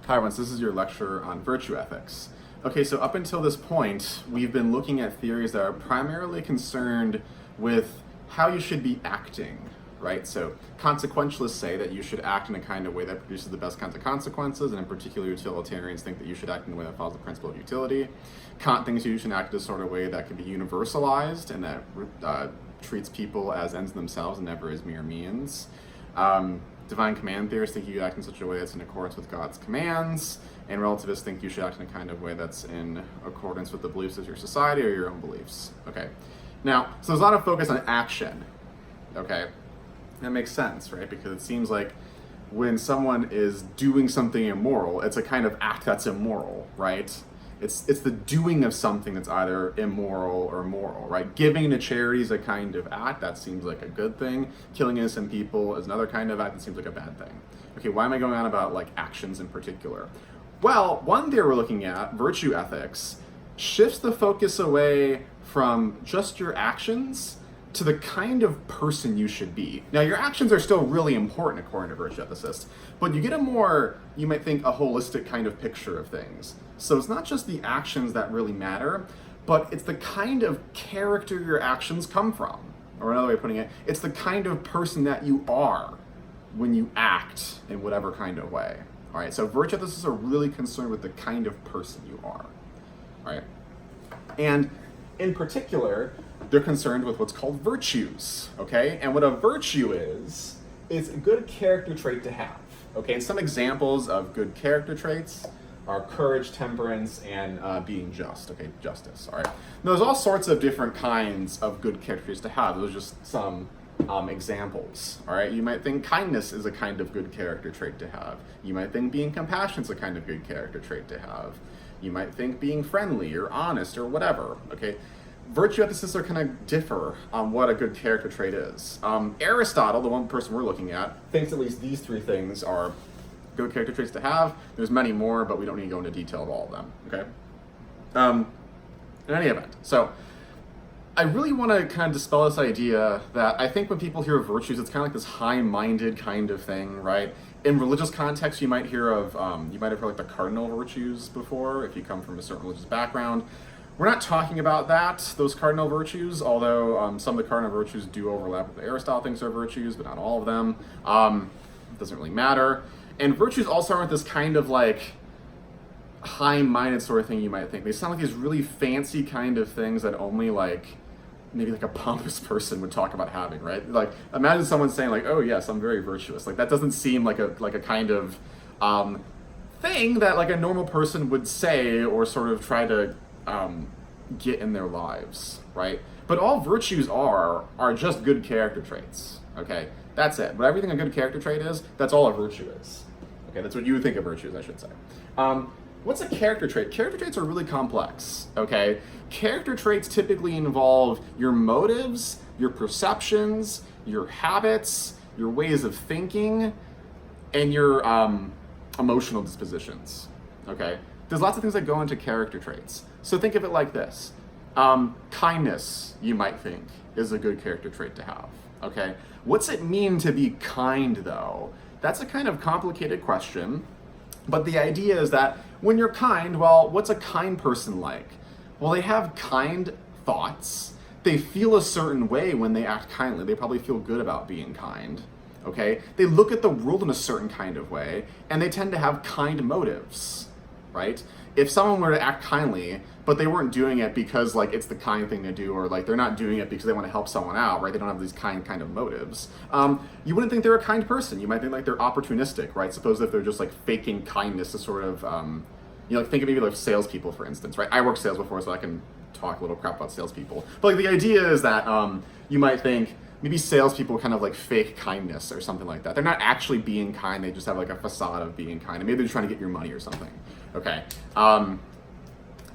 Hi everyone, so this is your lecture on virtue ethics. Okay, so up until this point, we've been looking at theories that are primarily concerned with how you should be acting, right? So consequentialists say that you should act in a kind of way that produces the best kinds of consequences, and in particular utilitarians think that you should act in a way that follows the principle of utility. Kant thinks you should act in a sort of way that can be universalized and that treats people as ends in themselves and never as mere means. Divine command theorists think you act in such a way that's in accordance with God's commands, and relativists think you should act in a kind of way that's in accordance with the beliefs of your society or your own beliefs. Okay, now, so there's a lot of focus on action, okay? That makes sense, right? Because it seems like when someone is doing something immoral, it's a kind of act that's immoral, right? It's the doing of something that's either immoral or moral, right? Giving to charity is a kind of act that seems like a good thing. Killing innocent people is another kind of act that seems like a bad thing. Okay, why am I going on about like actions in particular? Well, one theory we're looking at, virtue ethics, shifts the focus away from just your actions to the kind of person you should be. Now, your actions are still really important according to virtue ethicists, but you get a more, you might think, a holistic kind of picture of things. So it's not just the actions that really matter, but it's the kind of character your actions come from. Or another way of putting it, it's the kind of person that you are when you act in whatever kind of way. All right, so virtue ethicists are really concerned with the kind of person you are. All right, and in particular, they're concerned with what's called virtues, okay? And what a virtue is a good character trait to have, okay? And some examples of good character traits are courage, temperance, and being just, okay? Justice, all right? Now, there's all sorts of different kinds of good character traits to have. Those are just some examples, all right? You might think kindness is a kind of good character trait to have. You might think being compassionate is a kind of good character trait to have. You might think being friendly or honest or whatever, okay? Virtue ethicists are kind of differ on what a good character trait is. Aristotle, the one person we're looking at, thinks at least these three things are good character traits to have. There's many more, but we don't need to go into detail of all of them, okay? In any event, so I really want to kind of dispel this idea that I think when people hear of virtues, it's kind of like this high-minded kind of thing, right? In religious context, you might hear of, you might have heard like the cardinal virtues before, if you come from a certain religious background. We're not talking about that, those cardinal virtues, although some of the cardinal virtues do overlap with what Aristotle thinks are virtues, but not all of them. It doesn't really matter. And virtues also aren't this kind of like high-minded sort of thing you might think. They sound like these really fancy kind of things that only like maybe like a pompous person would talk about having, right? Like imagine someone saying like, oh yes, I'm very virtuous. Like that doesn't seem like a kind of thing that like a normal person would say or sort of try to get in their lives, right? But all virtues are just good character traits, okay? That's it. But everything a good character trait is, that's all a virtue is. Okay, that's what you would think of virtues, I should say. What's a character trait? Character traits are really complex, okay? Character traits typically involve your motives, your perceptions, your habits, your ways of thinking, and your emotional dispositions, okay? There's lots of things that go into character traits. So think of it like this. Kindness, you might think, is a good character trait to have, okay? What's it mean to be kind, though? That's a kind of complicated question, but the idea is that when you're kind, well, what's a kind person like? Well, they have kind thoughts. They feel a certain way when they act kindly. They probably feel good about being kind, okay? They look at the world in a certain kind of way, and they tend to have kind motives, right? If someone were to act kindly, but they weren't doing it because like it's the kind thing to do, or like they're not doing it because they want to help someone out, right? They don't have these kind of motives. You wouldn't think they're a kind person. You might think like they're opportunistic, right? Suppose if they're just like faking kindness to sort of, you know, like think of maybe like salespeople, for instance, right? I worked sales before, so I can talk a little crap about salespeople. But like the idea is that you might think maybe salespeople kind of like fake kindness or something like that. They're not actually being kind. They just have like a facade of being kind, and maybe they're trying to get your money or something. Okay.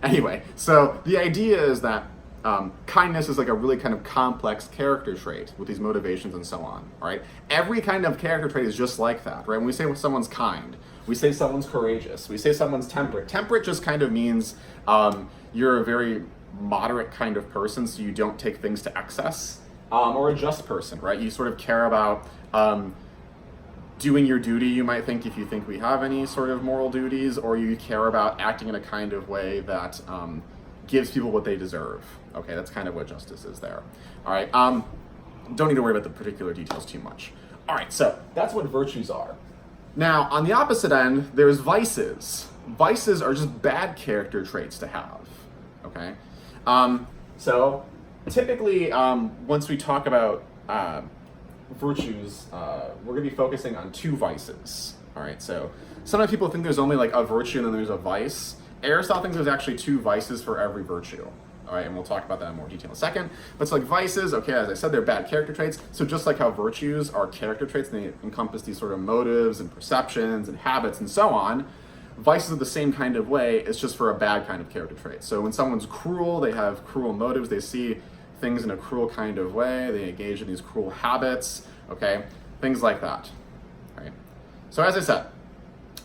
Anyway, so the idea is that kindness is like a really kind of complex character trait with these motivations and so on, all right? Every kind of character trait is just like that, right? When we say someone's kind, we say someone's courageous, we say someone's temperate. Temperate just kind of means you're a very moderate kind of person, so you don't take things to excess, or a just person, right? You sort of care about doing your duty, you might think, if you think we have any sort of moral duties, or you care about acting in a kind of way that gives people what they deserve. Okay, that's kind of what justice is there. All right, don't need to worry about the particular details too much. All right, so that's what virtues are. Now, on the opposite end, there's vices. Vices are just bad character traits to have, okay? So typically, once we talk about virtues, we're going to be focusing on two vices. All right, so sometimes people think there's only like a virtue and then there's a vice. Aristotle thinks there's actually two vices for every virtue. All right, and we'll talk about that in more detail in a second. But it's like vices, okay, as I said, they're bad character traits. So just like how virtues are character traits, and they encompass these sort of motives and perceptions and habits and so on, vices are the same kind of way. It's just for a bad kind of character trait. So when someone's cruel, they have cruel motives, they see things in a cruel kind of way, they engage in these cruel habits, okay? Things like that, right? So as I said,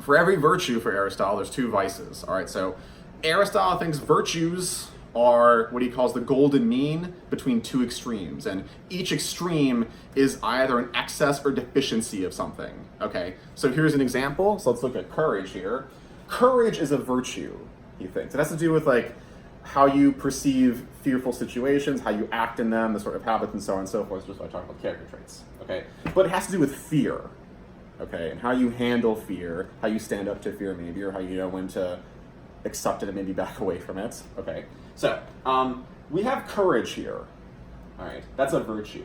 for every virtue for Aristotle, there's two vices, all right? So Aristotle thinks virtues are what he calls the golden mean between two extremes, and each extreme is either an excess or deficiency of something, okay? So here's an example. So let's look at courage here. Courage is a virtue, he thinks. It has to do with like how you perceive fearful situations, how you act in them, the sort of habits and so on and so forth, just by talking about character traits, okay? But it has to do with fear, okay? And how you handle fear, how you stand up to fear maybe, or how you know when to accept it and maybe back away from it, okay? So, we have courage here, all right? That's a virtue.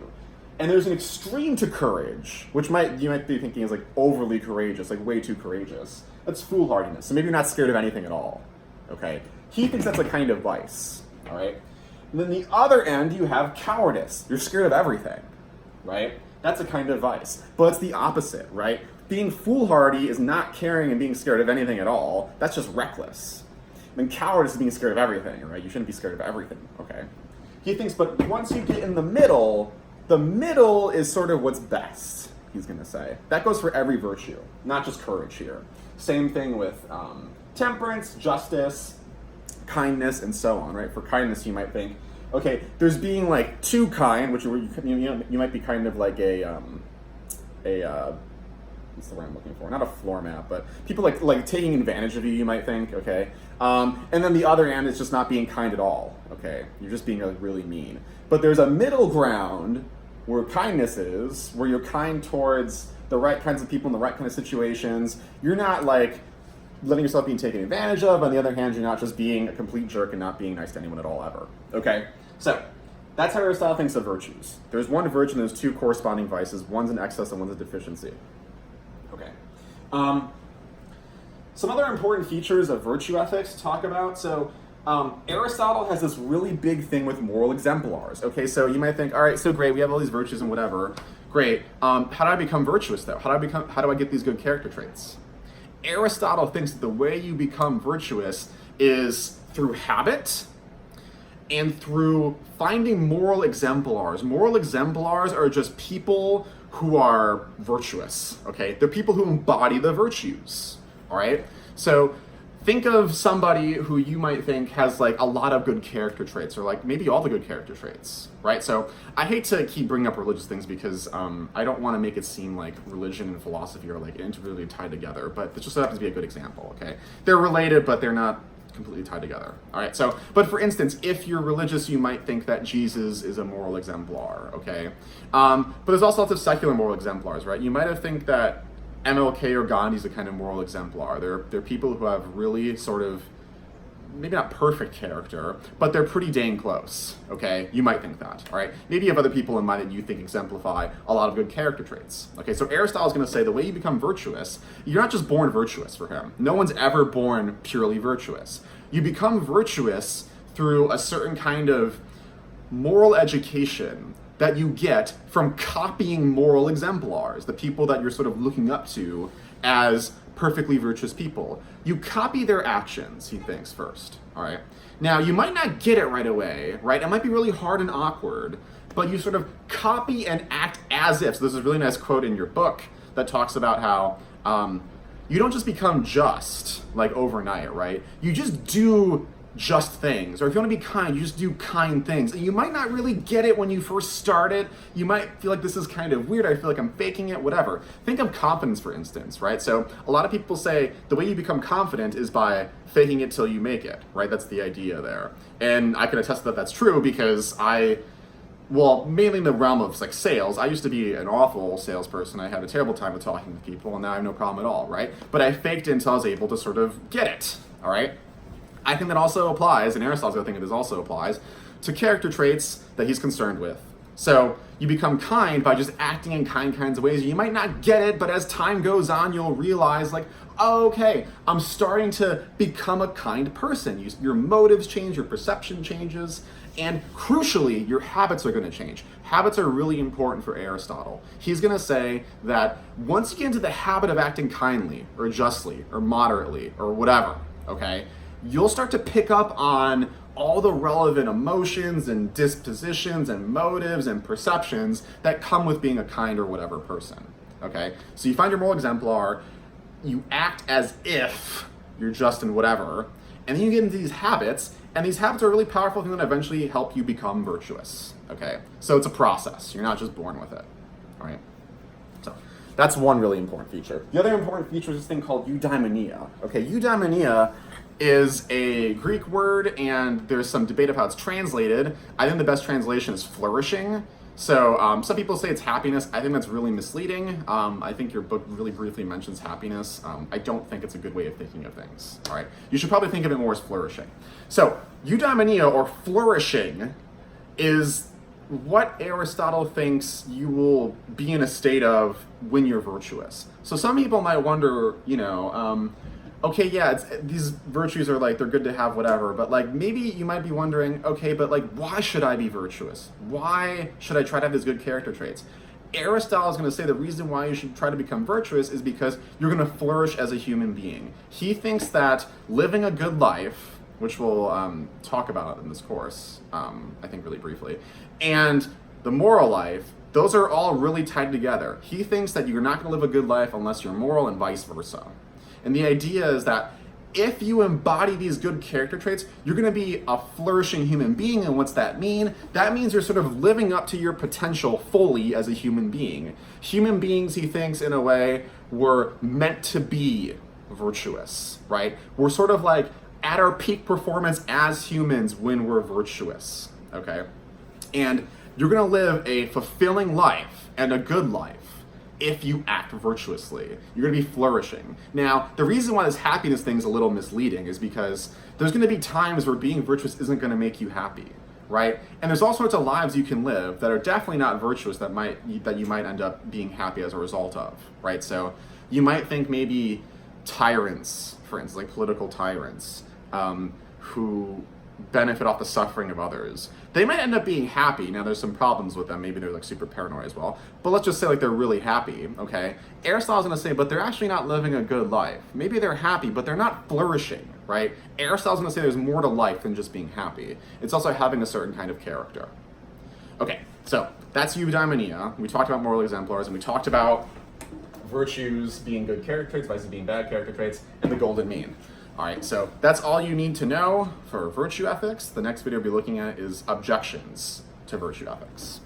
And there's an extreme to courage, which you might be thinking is like overly courageous, like way too courageous. That's foolhardiness. So maybe you're not scared of anything at all, okay? He thinks that's a kind of vice, all right? And then the other end, you have cowardice. You're scared of everything, right? That's a kind of vice. But it's the opposite, right? Being foolhardy is not caring and being scared of anything at all. That's just reckless. I mean, cowardice is being scared of everything, right? You shouldn't be scared of everything, okay? He thinks, but once you get in the middle is sort of what's best, he's gonna say. That goes for every virtue, not just courage here. Same thing with temperance, justice, kindness, and so on, right? For kindness, you might think, okay, there's being like too kind, which you might be kind of like what's the word I'm looking for? Not a floor mat, but people like taking advantage of you, you might think, okay? And then the other end is just not being kind at all, okay? You're just being like really mean. But there's a middle ground where kindness is, where you're kind towards the right kinds of people in the right kind of situations. You're not like letting yourself being taken advantage of. On the other hand, you're not just being a complete jerk and not being nice to anyone at all ever, okay? So that's how Aristotle thinks of virtues. There's one virtue and there's two corresponding vices. One's an excess and one's a deficiency. Okay. Some other important features of virtue ethics to talk about. So Aristotle has this really big thing with moral exemplars. Okay, so you might think, all right, so great, we have all these virtues and whatever. Great. How do I become virtuous though? How do I get these good character traits? Aristotle thinks that the way you become virtuous is through habit and through finding moral exemplars. Moral exemplars are just people who are virtuous, okay? They're people who embody the virtues, all right? So think of somebody who you might think has like a lot of good character traits, or like maybe all the good character traits, right? So I hate to keep bringing up religious things because I don't want to make it seem like religion and philosophy are like integrally tied together, but it just happens to be a good example, okay? They're related, but they're not completely tied together. All right, so, but for instance, if you're religious, you might think that Jesus is a moral exemplar, okay? But there's also lots of secular moral exemplars, right? You might have think that MLK or Gandhi is a kind of moral exemplar. They're people who have really sort of, maybe not perfect character, but they're pretty dang close, okay? You might think that, all right? Maybe you have other people in mind that you think exemplify a lot of good character traits. Okay, so Aristotle's gonna say the way you become virtuous, you're not just born virtuous for him. No one's ever born purely virtuous. You become virtuous through a certain kind of moral education that you get from copying moral exemplars, the people that you're sort of looking up to as perfectly virtuous people. You copy their actions, he thinks, first, all right? Now, you might not get it right away, right? It might be really hard and awkward, but you sort of copy and act as if. So there's a really nice quote in your book that talks about how you don't just become just, like overnight, right? You just do just things, or if you want to be kind, you just do kind things. And you might not really get it when you first start it. You might feel like this is kind of weird. I feel like I'm faking it, whatever. Think of confidence, for instance, right? So a lot of people say the way you become confident is by faking it till you make it, right? That's the idea there. And I can attest that that's true because well, mainly in the realm of like sales, I used to be an awful salesperson. I had a terrible time with talking to people, and now I have no problem at all, right? But I faked it until I was able to sort of get it, all right? I think that also applies, and Aristotle's going to think this also applies, to character traits that he's concerned with. So you become kind by just acting in kind kinds of ways. You might not get it, but as time goes on, you'll realize like, oh, okay, I'm starting to become a kind person. Your motives change, your perception changes, and crucially, your habits are going to change. Habits are really important for Aristotle. He's going to say that once you get into the habit of acting kindly, or justly, or moderately, or whatever, okay, you'll start to pick up on all the relevant emotions and dispositions and motives and perceptions that come with being a kind or whatever person, okay? So you find your moral exemplar, you act as if you're just and whatever, and then you get into these habits, and these habits are a really powerful thing that eventually help you become virtuous, okay? So it's a process. You're not just born with it, all right? So that's one really important feature. The other important feature is this thing called eudaimonia, okay? Eudaimonia is a Greek word, and there's some debate of how it's translated. I think the best translation is flourishing. So some people say it's happiness. I think that's really misleading. I think your book really briefly mentions happiness. I don't think it's a good way of thinking of things, all right? You should probably think of it more as flourishing. So eudaimonia, or flourishing, is what Aristotle thinks you will be in a state of when you're virtuous. So some people might wonder, okay, yeah, these virtues are like, they're good to have, whatever, but like maybe you might be wondering, okay, but like why should I be virtuous? Why should I try to have these good character traits? Aristotle is going to say the reason why you should try to become virtuous is because you're going to flourish as a human being. He thinks that living a good life, which we'll talk about in this course, I think really briefly, and the moral life, those are all really tied together. He thinks that you're not going to live a good life unless you're moral, and vice versa. And the idea is that if you embody these good character traits, you're going to be a flourishing human being. And what's that mean? That means you're sort of living up to your potential fully as a human being. Human beings, he thinks, in a way, were meant to be virtuous, right? We're sort of like at our peak performance as humans when we're virtuous, okay? And you're going to live a fulfilling life and a good life if you act virtuously. You're going to be flourishing. Now, the reason why this happiness thing is a little misleading is because there's going to be times where being virtuous isn't going to make you happy, right? And there's all sorts of lives you can live that are definitely not virtuous that you might end up being happy as a result of, right? So you might think maybe tyrants, for instance, like political tyrants, who benefit off the suffering of others. They might end up being happy. Now there's some problems with them. Maybe they're like super paranoid as well. But let's just say like they're really happy, okay? Aristotle's gonna say, but they're actually not living a good life. Maybe they're happy, but they're not flourishing, right? Aristotle's gonna say there's more to life than just being happy. It's also having a certain kind of character. Okay, so that's eudaimonia. We talked about moral exemplars, and we talked about virtues being good character traits, vices being bad character traits, and the golden mean. All right, so that's all you need to know for virtue ethics. The next video we'll be looking at is objections to virtue ethics.